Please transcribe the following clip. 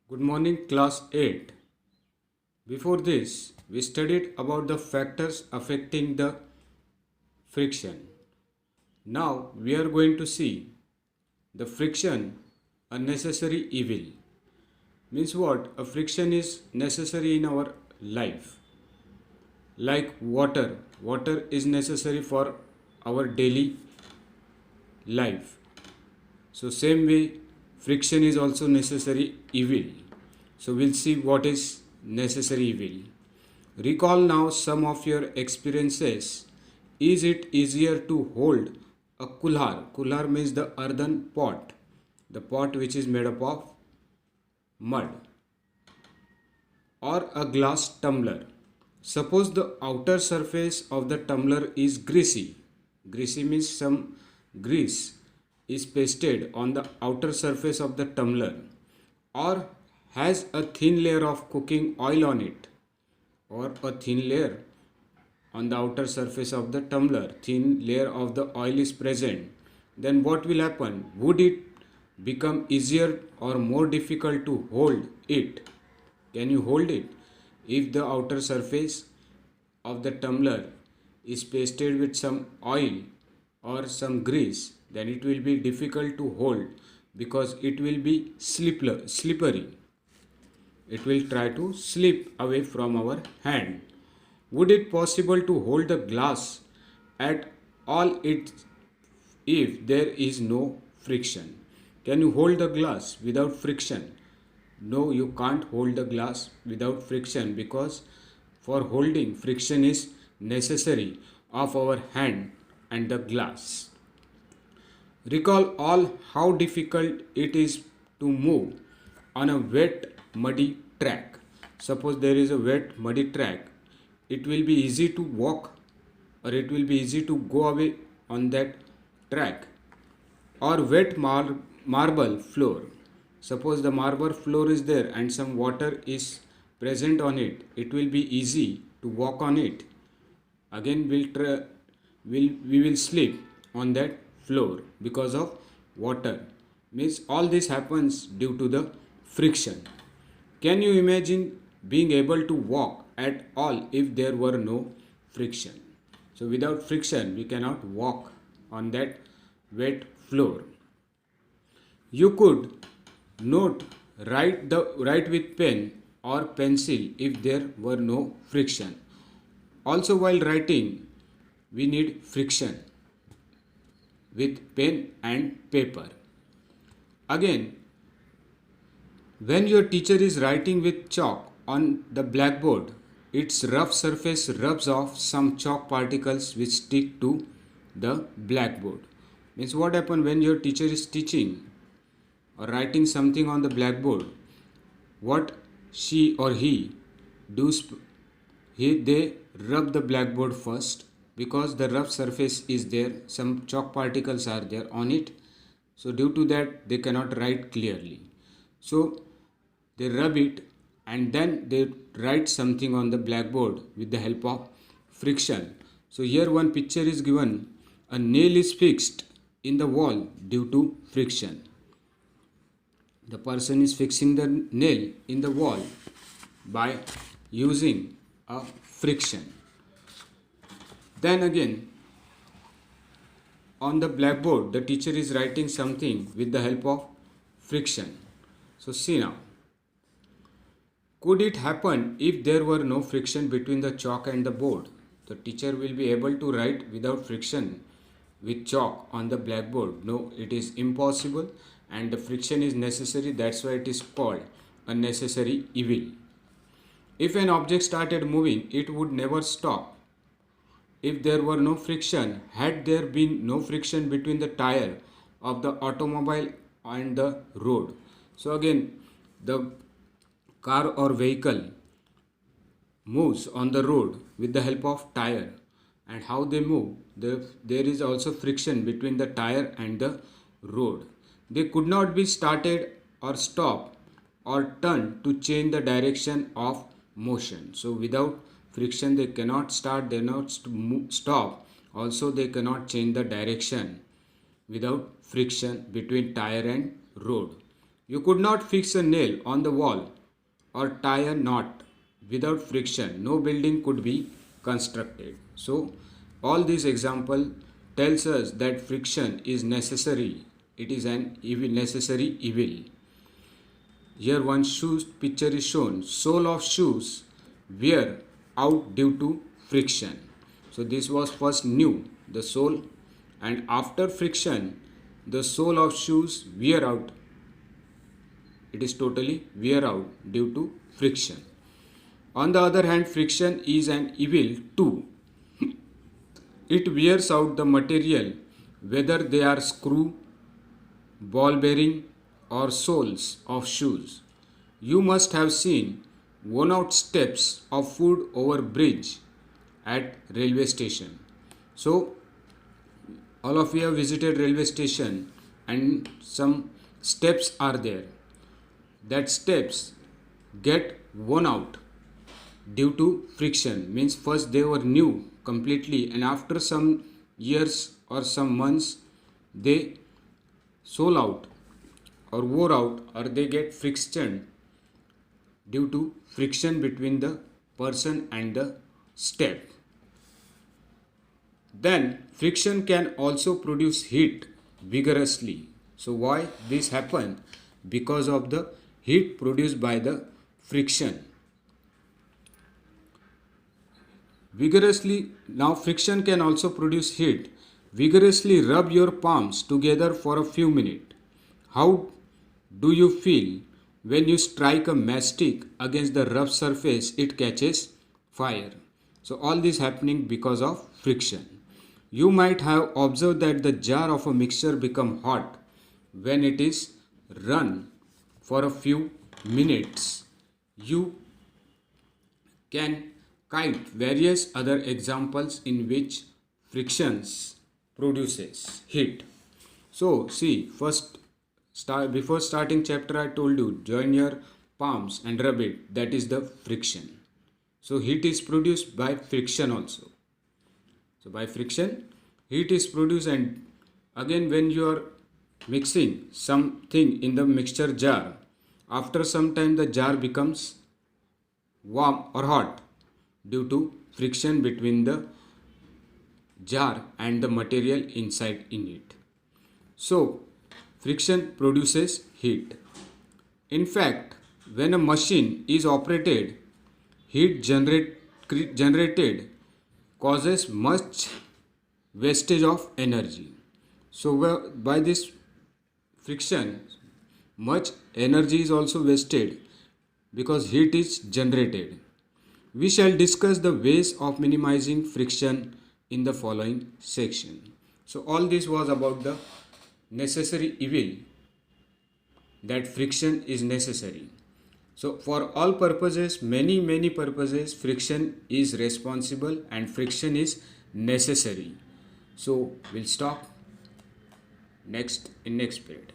Good morning, class 8. Before this, we studied about the factors affecting the friction. Now we are going to see the friction, a necessary evil. Means what? A friction is necessary in our life. Like water. Water is necessary for our daily life. So same way, friction is also necessary evil. So we'll see what is necessary evil. Recall now some of your experiences. Is it easier to hold a kulhar? Kulhar means the earthen pot, the pot which is made up of mud, or a glass tumbler. Suppose the outer surface of the tumbler is greasy. Greasy means some grease is pasted on the outer surface of the tumbler, or has a thin layer of cooking oil on it, or a thin layer on the outer surface of the tumbler, thin layer of the oil is present, then what will happen? Would it become easier or more difficult to hold it? Can you hold it? If the outer surface of the tumbler is pasted with some oil or some grease, then it will be difficult to hold because it will be slippery. It will try to slip away from our hand. Would it possible to hold the glass at all if there is no friction? Can you hold the glass without friction? No, you can't hold the glass without friction because for holding friction is necessary of our hand and the glass. Recall all how difficult it is to move on a wet muddy track. Suppose there is a wet muddy track, it will be easy to walk or it will be easy to go away on that track. Or wet marble floor. Suppose the marble floor is there and some water is present on it, it will be easy to walk on it. Again we will slip on that floor because of water. Means all this happens due to the friction. Can you imagine being able to walk at all if there were no friction? So without friction we cannot walk on that wet floor. You could note write with pen or pencil if there were no friction. Also while writing we need friction with pen and paper. Again, when your teacher is writing with chalk on the blackboard, its rough surface rubs off some chalk particles which stick to the blackboard. Means what happens when your teacher is teaching or writing something on the blackboard? What she or he do? They rub the blackboard first because the rough surface is there, some chalk particles are there on it, so due to that they cannot write clearly, so they rub it and then they write something on the blackboard with the help of friction. So here one picture is given, a nail is fixed in the wall due to friction. The person is fixing the nail in the wall by using a friction. Then again, on the blackboard, the teacher is writing something with the help of friction. So see now, could it happen if there were no friction between the chalk and the board? The teacher will be able to write without friction with chalk on the blackboard? No, it is impossible, and the friction is necessary. That's why it is called a necessary evil. If an object started moving, it would never stop if there were no friction. Had there been no friction between the tire of the automobile and the road? So again, the car or vehicle moves on the road with the help of tire, and how they move, there is also friction between the tire and the road. They could not be started or stopped or turned to change the direction of motion. So without friction they cannot start, they cannot stop, also they cannot change the direction without friction between tire and road. You could not fix a nail on the wall or tie a knot. Without friction, no building could be constructed. So, all this example tells us that friction is necessary. It is an evil, necessary evil. Here one shoe picture is shown. Sole of shoes wear out due to friction. So this was first new, the sole, and after friction, the sole of shoes wear out. It is totally wear out due to friction. On the other hand, friction is an evil too. It wears out the material, whether they are screw, ball bearing, or soles of shoes. You must have seen worn out steps of food over bridge at railway station. So all of you have visited railway station and some steps are there. That steps get worn out due to friction, means first they were new completely and after some years or some months they sole out or wore out or they get friction due to friction between the person and the step. Then friction can also produce heat vigorously. So why this happened? Because of the heat produced by the friction. Vigorously, now friction can also produce heat. Vigorously rub your palms together for a few minutes. How do you feel when you strike a matchstick against the rough surface? It catches fire. So all this happening because of friction. You might have observed that the jar of a mixture become hot when it is run for a few minutes. You can cite various other examples in which frictions produces heat. So see, before starting chapter I told you join your palms and rub it, that is the friction. So heat is produced by friction also. So by friction heat is produced, and again when you are mixing something in the mixture jar, after some time the jar becomes warm or hot due to friction between the jar and the material inside in it. So friction produces heat. In fact, when a machine is operated, heat generated causes much wastage of energy. So by this friction, much energy is also wasted because heat is generated. We shall discuss the ways of minimizing friction in the following section. So all this was about the necessary evil, that friction is necessary. So for all purposes, many purposes, friction is responsible and friction is necessary. So we'll stop in next period.